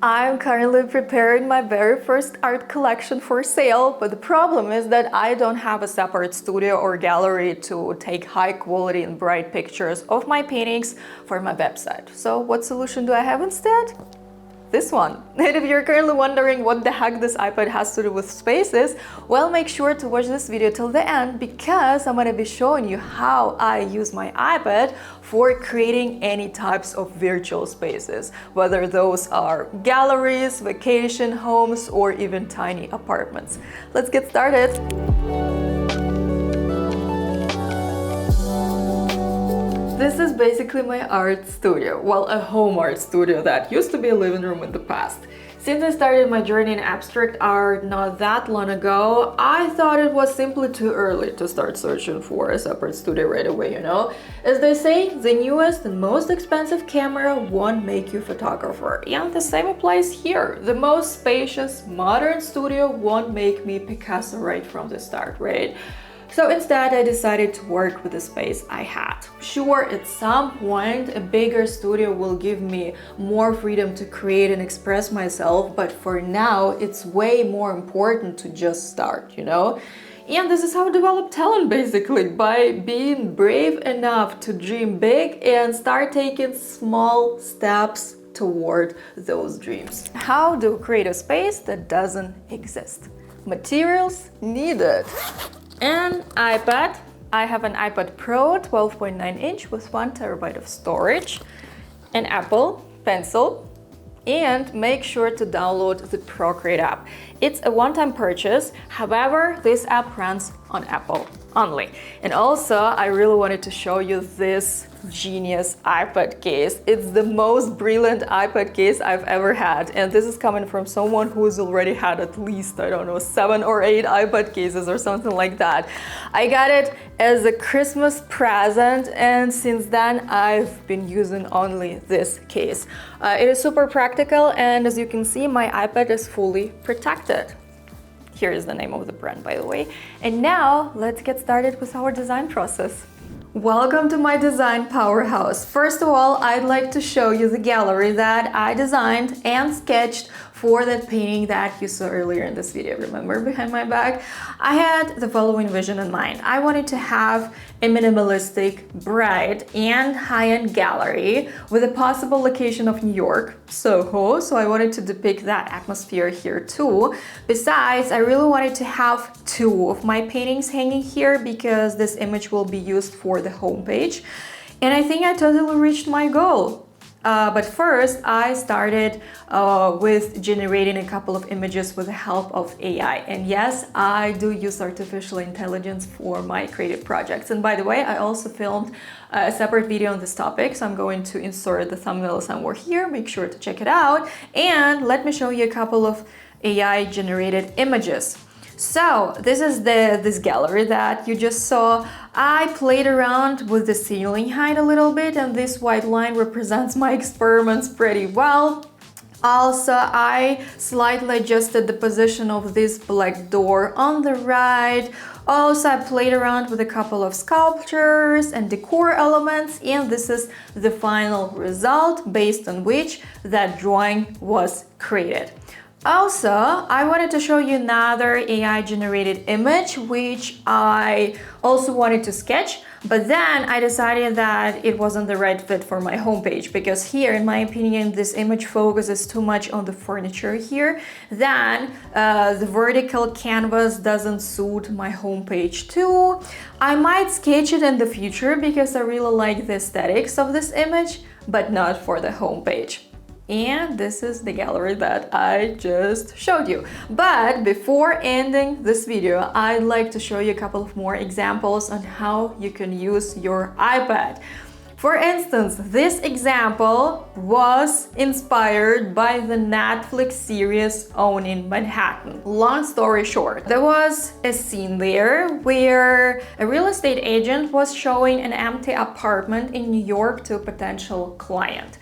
I'm currently preparing my very first art collection for sale, but the problem is that I don't have a separate studio or gallery to take high quality and bright pictures of my paintings for my website. So what solution do I have instead? This one. And if you're currently wondering what the heck this iPad has to do with spaces, well, make sure to watch this video till the end because I'm gonna be showing you how I use my iPad for creating any types of virtual spaces, whether those are galleries, vacation homes, or even tiny apartments. Let's get started. This is basically my art studio, well, a home art studio that used to be a living room in the past. Since I started my journey in abstract art not that long ago, I thought it was simply too early to start searching for a separate studio right away, you know? As they say, the newest and most expensive camera won't make you a photographer. And the same applies here. The most spacious, modern studio won't make me Picasso right from the start, right? So instead, I decided to work with the space I had. Sure, at some point, a bigger studio will give me more freedom to create and express myself, but for now, it's way more important to just start, you know? And this is how I develop talent, basically, by being brave enough to dream big and start taking small steps toward those dreams. How to create a space that doesn't exist? Materials needed. An iPad. I have an iPad Pro 12.9 inch with 1 terabyte of storage, an Apple Pencil, and make sure to download the Procreate app. It's a one-time purchase, however, this app runs on Apple only. And also, I really wanted to show you this genius iPad case. It's the most brilliant iPad case I've ever had. And this is coming from someone who's already had at least, I don't know, 7 or 8 iPad cases or something like that. I got it as a Christmas present, and since then I've been using only this case. It is super practical, and as you can see, my iPad is fully protected. Here is the name of the brand, by the way. And now let's get started with our design process. Welcome to my design powerhouse. First of all, I'd like to show you the gallery that I designed and sketched for that painting that you saw earlier in this video. Remember, behind my back? I had the following vision in mind. I wanted to have a minimalistic, bright, and high-end gallery with a possible location of New York, Soho, so I wanted to depict that atmosphere here too. Besides, I really wanted to have 2 of my paintings hanging here because this image will be used for the homepage, and I think I totally reached my goal. But first, I started with generating a couple of images with the help of AI. And yes, I do use artificial intelligence for my creative projects. And by the way, I also filmed a separate video on this topic, so I'm going to insert the thumbnail somewhere here. Make sure to check it out. And let me show you a couple of AI-generated images. So this is this gallery that you just saw. I played around with the ceiling height a little bit, and this white line represents my experiments pretty well. Also, I slightly adjusted the position of this black door on the right. Also, I played around with a couple of sculptures and decor elements, and this is the final result based on which that drawing was created. Also, I wanted to show you another AI-generated image, which I also wanted to sketch, but then I decided that it wasn't the right fit for my homepage, because here, in my opinion, this image focuses too much on the furniture here. Then the vertical canvas doesn't suit my homepage too. I might sketch it in the future because I really like the aesthetics of this image, but not for the homepage. And this is the gallery that I just showed you. But before ending this video, I'd like to show you a couple of more examples on how you can use your iPad. For instance, this example was inspired by the Netflix series Owning Manhattan. Long story short, there was a scene there where a real estate agent was showing an empty apartment in New York to a potential client.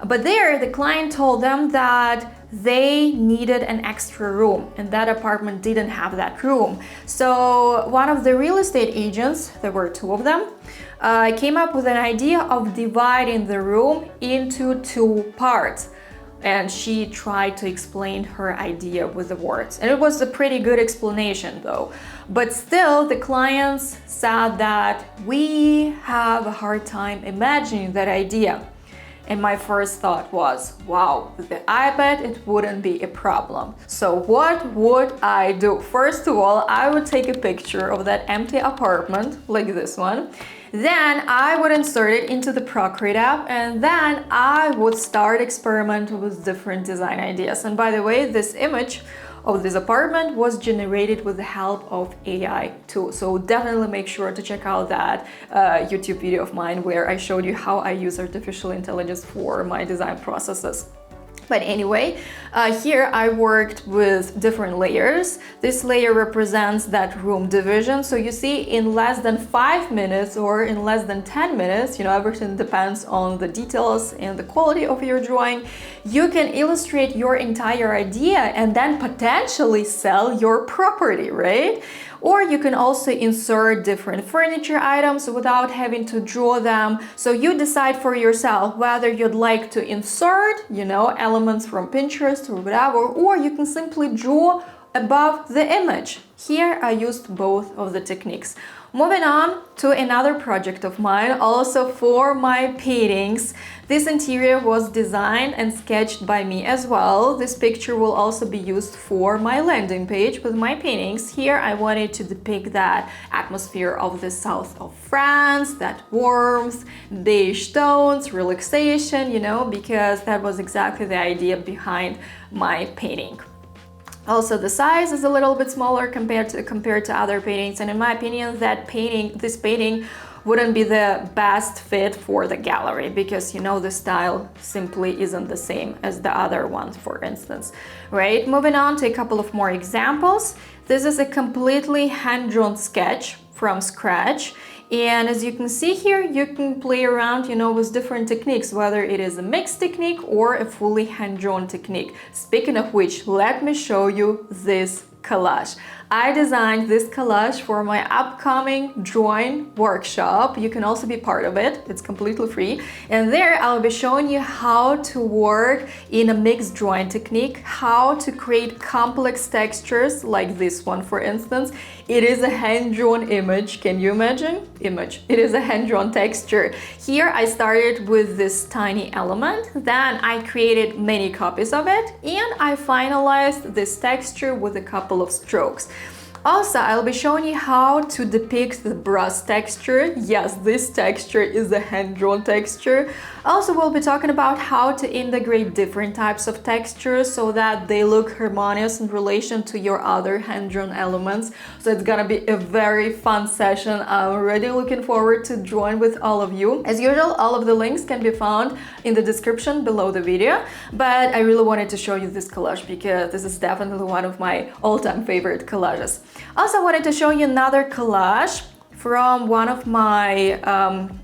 But there, the client told them that they needed an extra room, and that apartment didn't have that room. So one of the real estate agents, there were 2 of them, came up with an idea of dividing the room into 2 parts. and she tried to explain her idea with the words. And it was a pretty good explanation though. But still, the clients said that we have a hard time imagining that idea. And my first thought was, wow, with the iPad, it wouldn't be a problem. So what would I do? First of all, I would take a picture of that empty apartment, like this one. Then I would insert it into the Procreate app, and then I would start experimenting with different design ideas. And by the way, this image of this apartment was generated with the help of AI too. So definitely make sure to check out that YouTube video of mine where I showed you how I use artificial intelligence for my design processes. But anyway, here I worked with different layers. This layer represents that room division. So you see, in less than 5 minutes or in less than 10 minutes, everything depends on the details and the quality of your drawing, you can illustrate your entire idea and then potentially sell your property, right? Or you can also insert different furniture items without having to draw them. So you decide for yourself whether you'd like to insert, elements from Pinterest or whatever, or you can simply draw above the image. Here I used both of the techniques. Moving on to another project of mine, also for my paintings. This interior was designed and sketched by me as well. This picture will also be used for my landing page with my paintings. Here I wanted to depict that atmosphere of the south of France, that warmth, beige tones, relaxation, because that was exactly the idea behind my painting. Also, the size is a little bit smaller compared to other paintings, and in my opinion, this painting wouldn't be the best fit for the gallery because the style simply isn't the same as the other ones, for instance, right? Moving on to a couple of more examples. This is a completely hand-drawn sketch from scratch. And as you can see here, you can play around, with different techniques, whether it is a mixed technique or a fully hand-drawn technique. Speaking of which, let me show you this collage. I designed this collage for my upcoming drawing workshop. You can also be part of it. It's completely free. And there I'll be showing you how to work in a mixed drawing technique, how to create complex textures like this one, for instance. It is a hand-drawn image. Can you imagine? It is a hand-drawn texture. Here I started with this tiny element, then I created many copies of it, and I finalized this texture with a couple of strokes. Also, I'll be showing you how to depict the brush texture. Yes, this texture is a hand-drawn texture. Also, we'll be talking about how to integrate different types of textures so that they look harmonious in relation to your other hand-drawn elements. So it's gonna be a very fun session. I'm already looking forward to join with all of you. As usual, all of the links can be found in the description below the video, but I really wanted to show you this collage because this is definitely one of my all-time favorite collages. Also, I wanted to show you another collage from one of my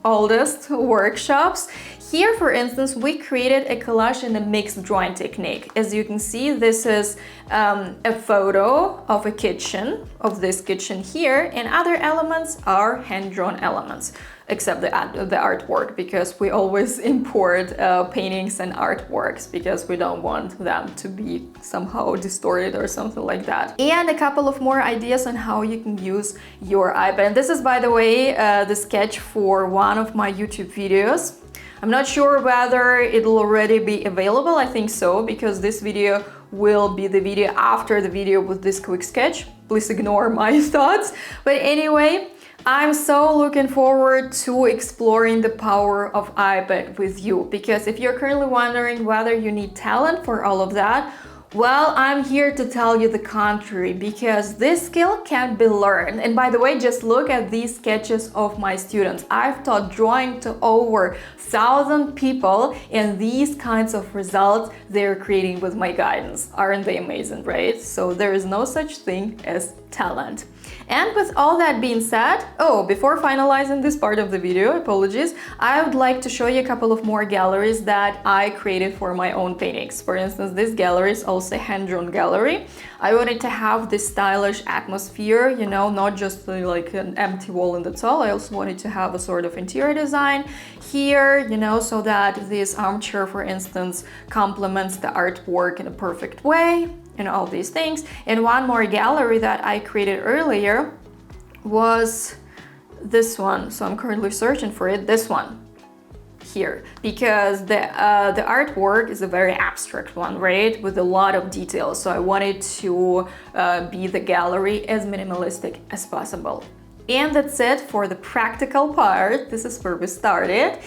oldest workshops. Here, for instance, we created a collage in a mixed drawing technique. As you can see, this is a photo of a kitchen, of this kitchen here, and other elements are hand-drawn elements, except the artwork, because we always import paintings and artworks because we don't want them to be somehow distorted or something like that. And a couple of more ideas on how you can use your iPad. And this is, by the way, the sketch for one of my YouTube videos. I'm not sure whether it'll already be available. I think so, because this video will be the video after the video with this quick sketch. Please ignore my thoughts. But anyway, I'm so looking forward to exploring the power of iPad with you, because if you're currently wondering whether you need talent for all of that, well, I'm here to tell you the contrary, because this skill can be learned. And by the way, just look at these sketches of my students. I've taught drawing to over 1,000 people, and these kinds of results they're creating with my guidance. Aren't they amazing, right? So there is no such thing as talent. And with all that being said, before finalizing this part of the video, apologies, I would like to show you a couple of more galleries that I created for my own paintings. For instance, this gallery is also mostly hand-drawn gallery. I wanted to have this stylish atmosphere, you know, not just like an empty wall in the tall. I also wanted to have a sort of interior design here, you know, so that this armchair, for instance, complements the artwork in a perfect way, and all these things. And one more gallery that I created earlier was this one. So I'm currently searching for it, this one here, because the artwork is a very abstract one, right, with a lot of details. So I wanted to be the gallery as minimalistic as possible. And that's it for the practical part. This is where we started,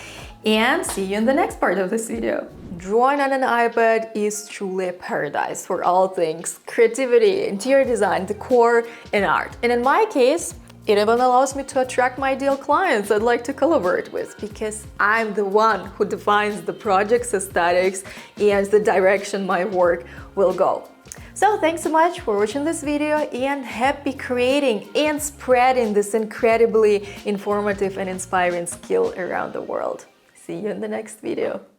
and see you in the next part of this video. Drawing on an iPad is truly a paradise for all things creativity, interior design, decor, and art. And in my case, it even allows me to attract my ideal clients I'd like to collaborate with, because I'm the one who defines the project's aesthetics and the direction my work will go. So thanks so much for watching this video, and happy creating and spreading this incredibly informative and inspiring skill around the world. See you in the next video.